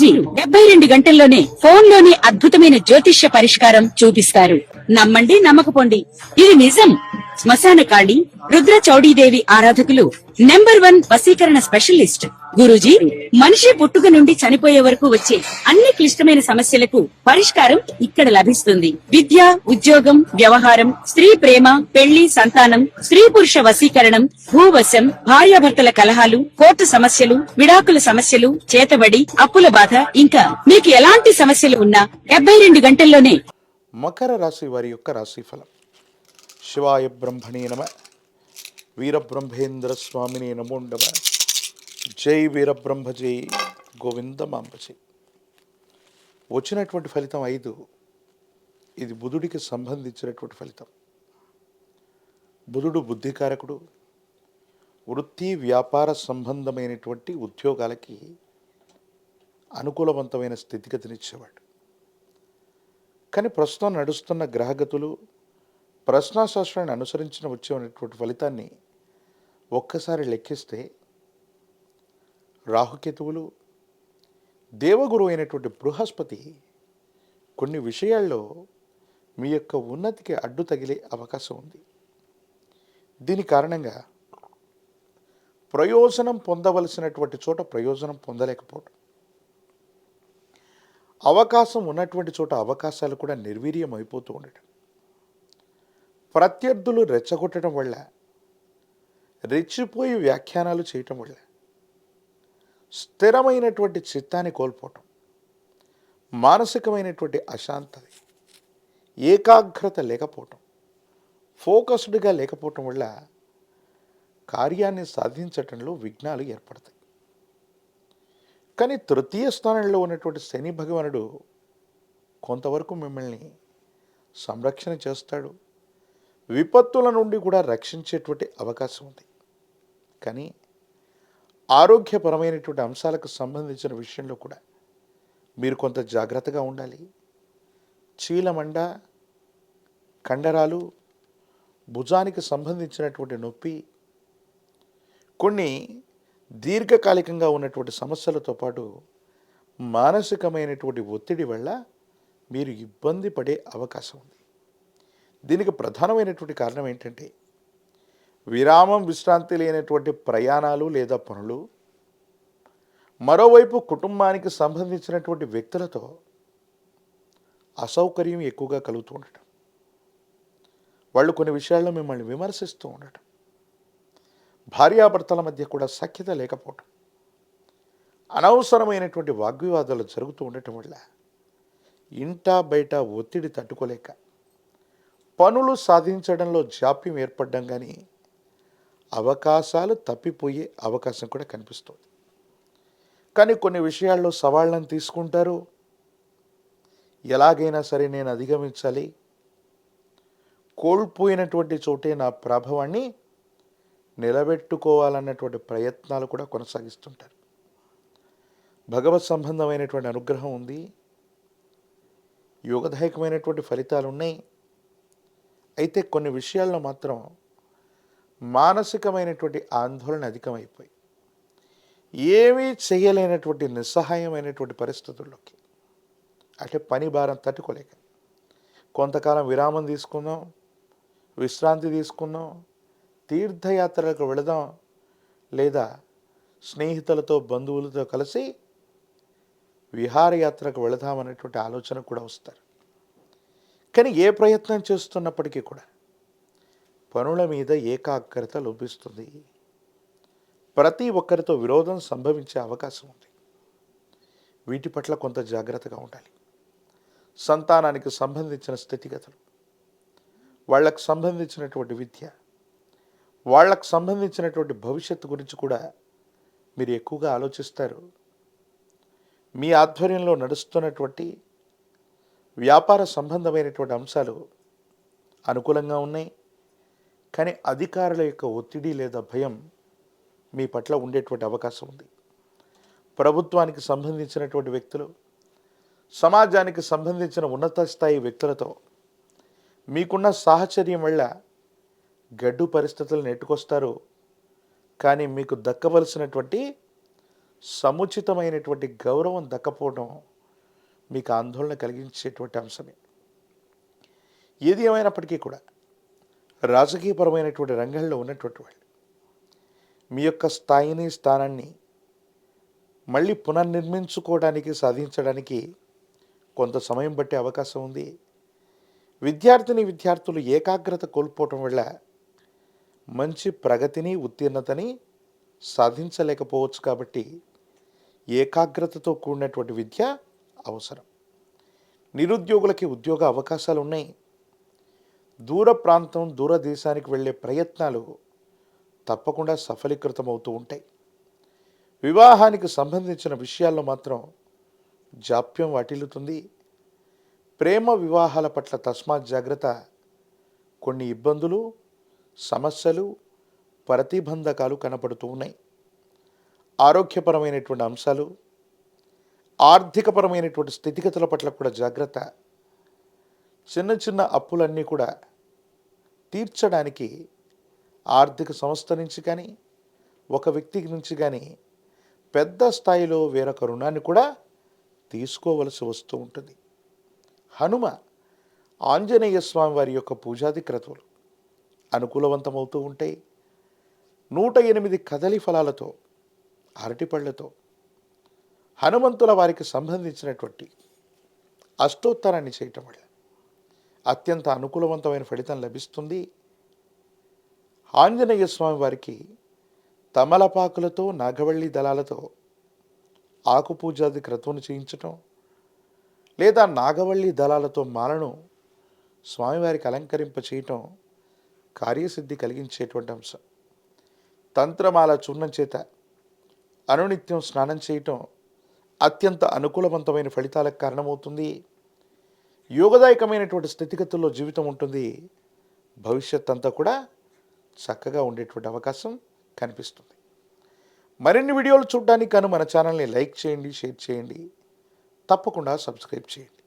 గురూజీ 72 గంటల్లోనే ఫోన్ లోని అద్భుతమైన జ్యోతిష్య పరిష్కారం చూపిస్తారు. నమ్మండి, నమ్మకపోండి, ఇది నిజం. శ్మశాన కాళి రుద్ర చౌడీదేవి ఆరాధకులు నంబర్ 1 వశీకరణ స్పెషలిస్ట్ గురూజీ. మనిషి పుట్టుక నుండి చనిపోయే వరకు వచ్చే అన్ని క్లిష్టమైన సమస్యలకు పరిష్కారం ఇక్కడ లభిస్తుంది. విద్య, ఉద్యోగం, వ్యవహారం, స్త్రీ ప్రేమ, పెళ్లి, సంతానం, స్త్రీ పురుష వశీకరణం, భూవశం, భార్యాభర్తల కలహాలు, కోర్టు సమస్యలు, విడాకుల సమస్యలు, చేతబడి, అప్పుల బాధ, ఇంకా మీకు ఎలాంటి సమస్యలు ఉన్నా 72 గంటల్లోనే. మకర రాశి వారి యొక్క రాశిఫలం. శివాయ బ్రహ్మణే నమ. వీరబ్రహ్మేంద్ర స్వామిని నమో నమ. జై వీరబ్రహ్మ జై గోవిందమాంబ జై. వచ్చినటువంటి ఫలితం 5. ఇది బుధుడికి సంబంధించినటువంటి ఫలితం. బుధుడు బుద్ధికారకుడు. వృత్తి వ్యాపార సంబంధమైనటువంటి ఉద్యోగాలకి అనుకూలవంతమైన స్థితిగతినిచ్చేవాడు. కానీ ప్రస్తుతం నడుస్తున్న గ్రహగతులు ప్రశ్నాశాస్త్రాన్ని అనుసరించిన వచ్చేటువంటి ఫలితాన్ని ఒక్కసారి లెక్కిస్తే రాహుకేతువులు, దేవగురు అయినటువంటి బృహస్పతి కొన్ని విషయాల్లో మీ యొక్క ఉన్నతికి అడ్డు తగిలే అవకాశం ఉంది. దీని కారణంగా ప్రయోజనం పొందవలసినటువంటి చోట ప్రయోజనం పొందలేకపోవడం, అవకాశం ఉన్నటువంటి చోట అవకాశాలు కూడా నిర్వీర్యం అయిపోతూ ఉండటం, ప్రత్యర్థులు రెచ్చగొట్టడం వల్ల, రెచ్చిపోయి వ్యాఖ్యానాలు చేయటం వల్ల స్థిరమైనటువంటి చిత్తాన్ని కోల్పోవటం, మానసికమైనటువంటి అశాంతత, ఏకాగ్రత లేకపోవటం, ఫోకస్డ్గా లేకపోవటం వల్ల కార్యాన్ని సాధించటంలో విఘ్నాలు ఏర్పడతాయి. కానీ తృతీయ స్థానంలో ఉన్నటువంటి శని భగవానుడు కొంతవరకు మిమ్మల్ని సంరక్షణ చేస్తాడు, విపత్తుల నుండి కూడా రక్షించేటువంటి అవకాశం ఉంది. కానీ ఆరోగ్యపరమైనటువంటి అంశాలకు సంబంధించిన విషయంలో కూడా మీరు కొంత జాగ్రత్తగా ఉండాలి. చీలమండ, కండరాలు, భుజానికి సంబంధించినటువంటి నొప్పి, కొన్ని దీర్ఘకాలికంగా ఉన్నటువంటి సమస్యలతో పాటు మానసికమైనటువంటి ఒత్తిడి వల్ల మీరు ఇబ్బంది పడే అవకాశం ఉంది. దీనికి ప్రధానమైనటువంటి కారణం ఏంటంటే విరామం విశ్రాంతి లేనటువంటి ప్రయాణాలు లేదా పనులు, మరోవైపు కుటుంబానికి సంబంధించినటువంటి వ్యక్తులతో అసౌకర్యం ఎక్కువగా కలుగుతూ ఉండటం, వాళ్ళు కొన్ని విషయాల్లో మిమ్మల్ని విమర్శిస్తూ ఉండటం, భార్యాభర్తల మధ్య కూడా సఖ్యత లేకపోవటం, అనవసరమైనటువంటి వాగ్వివాదాలు జరుగుతూ ఉండటం వల్ల ఇంటా బయట ఒత్తిడి తట్టుకోలేక పనులు సాధించడంలో జాప్యం ఏర్పడడం, కానీ అవకాశాలు తప్పిపోయే అవకాశం కూడా కనిపిస్తుంది. కానీ కొన్ని విషయాల్లో సవాళ్ళను తీసుకుంటారు. ఎలాగైనా సరే నేను అధిగమించాలి, కోల్పోయినటువంటి చోటే నా ప్రభావాన్ని నిలబెట్టుకోవాలన్నటువంటి ప్రయత్నాలు కూడా కొనసాగిస్తుంటారు. భగవత్ సంబంధమైనటువంటి అనుగ్రహం ఉంది, యోగదాయకమైనటువంటి ఫలితాలు ఉన్నాయి. అయితే కొన్ని విషయాల్లో మాత్రం మానసికమైనటువంటి ఆందోళన అధికమైపోయి ఏమీ చేయలేనటువంటి నిస్సహాయమైనటువంటి పరిస్థితుల్లోకి, అంటే పని భారం తట్టుకోలేక కొంతకాలం విరామం తీసుకుందాం, విశ్రాంతి తీసుకుందాం, తీర్థయాత్రలకు వెళదాం, లేదా స్నేహితులతో బంధువులతో కలిసి విహారయాత్రకు వెళదామనేటువంటి ఆలోచన కూడా వస్తారు. కానీ ఏ ప్రయత్నం చేస్తున్నప్పటికీ కూడా పనుల మీద ఏకాగ్రత లోపిస్తుంది. ప్రతి ఒక్కరితో విరోధం సంభవించే అవకాశం ఉంది. వీటి పట్ల కొంత జాగ్రత్తగా ఉండాలి. సంతానానికి సంబంధించిన స్థితిగతులు, వాళ్ళకు సంబంధించినటువంటి విద్య, వాళ్ళకు సంబంధించినటువంటి భవిష్యత్తు గురించి కూడా మీరు ఎక్కువగా ఆలోచిస్తారు. మీ ఆధ్వర్యంలో నడుస్తున్నటువంటి వ్యాపార సంబంధమైనటువంటి అంశాలు అనుకూలంగా ఉన్నాయి. కానీ అధికారుల యొక్క ఒత్తిడి లేదా భయం మీ పట్ల ఉండేటువంటి అవకాశం ఉంది. ప్రభుత్వానికి సంబంధించినటువంటి వ్యక్తులు, సమాజానికి సంబంధించిన ఉన్నత స్థాయి వ్యక్తులతో మీకున్న సాహచర్యం వల్ల గడ్డు పరిస్థితులను నెట్టుకొస్తారు. కానీ మీకు దక్కవలసినటువంటి సముచితమైనటువంటి గౌరవం దక్కపోవడం మీకు ఆందోళన కలిగించేటువంటి అంశమే. ఏది ఏమైనప్పటికీ కూడా రాజకీయపరమైనటువంటి రంగంలో ఉన్నటువంటి వాళ్ళు మీ యొక్క స్థాయిని స్థానాన్ని మళ్ళీ పునర్నిర్మించుకోవడానికి సాధించడానికి కొంత సమయం పట్టే అవకాశం ఉంది. విద్యార్థులు ఏకాగ్రత కోల్పోవటం వల్ల మంచి ప్రగతిని ఉత్తీర్ణతని సాధించలేకపోవచ్చు. కాబట్టి ఏకాగ్రతతో కూడినటువంటి విద్య అవసరం. నిరుద్యోగులకి ఉద్యోగ అవకాశాలు ఉన్నాయి. దూర ప్రాంతం దూర దేశానికి వెళ్ళే ప్రయత్నాలు తప్పకుండా సఫలీకృతమవుతూ ఉంటాయి. వివాహానికి సంబంధించిన విషయాల్లో మాత్రం జాప్యం వాటిల్లుతుంది. ప్రేమ వివాహాల పట్ల తస్మాత్ జాగ్రత్త. కొన్ని ఇబ్బందులు, సమస్యలు, ప్రతిబంధకాలు కనపడుతూ ఉన్నాయి. ఆరోగ్యపరమైనటువంటి అంశాలు, ఆర్థికపరమైనటువంటి స్థితిగతుల పట్ల కూడా జాగ్రత్త. చిన్న చిన్న అప్పులన్నీ కూడా తీర్చడానికి ఆర్థిక సంస్థ నుంచి కానీ ఒక వ్యక్తి నుంచి కానీ పెద్ద స్థాయిలో వేరొక రుణాన్ని కూడా తీసుకోవలసి వస్తూ ఉంటుంది. హనుమ ఆంజనేయ స్వామి వారి యొక్క పూజాది క్రతువులు అనుకూలవంతమవుతూ ఉంటాయి. 108 కదలి ఫలాలతో, అరటిపళ్లతో హనుమంతుల వారికి సంబంధించినటువంటి అష్టోత్తరాన్ని చేయటం వల్ల అత్యంత అనుకూలవంతమైన ఫలితం లభిస్తుంది. ఆంజనేయ స్వామి వారికి తమలపాకులతో, నాగవల్లి దళాలతో ఆకుపూజాది క్రతువును చేయించటం, లేదా నాగవల్లి దళాలతో మాలను స్వామివారికి అలంకరింప చేయటం కార్యసిద్ధి కలిగించేటువంటి అంశం. తంత్రమాల చూర్ణం చేత అనునిత్యం స్నానం చేయటం అత్యంత అనుకూలవంతమైన ఫలితాలకు కారణమవుతుంది. యోగదాయకమైనటువంటి స్థితిగతుల్లో జీవితం ఉంటుంది. భవిష్యత్ అంతా కూడా చక్కగా ఉండేటువంటి అవకాశం కనిపిస్తుంది. మరిన్ని వీడియోలు చూడడానికి మన ఛానల్ని లైక్ చేయండి, షేర్ చేయండి, తప్పకుండా సబ్స్క్రైబ్ చేయండి.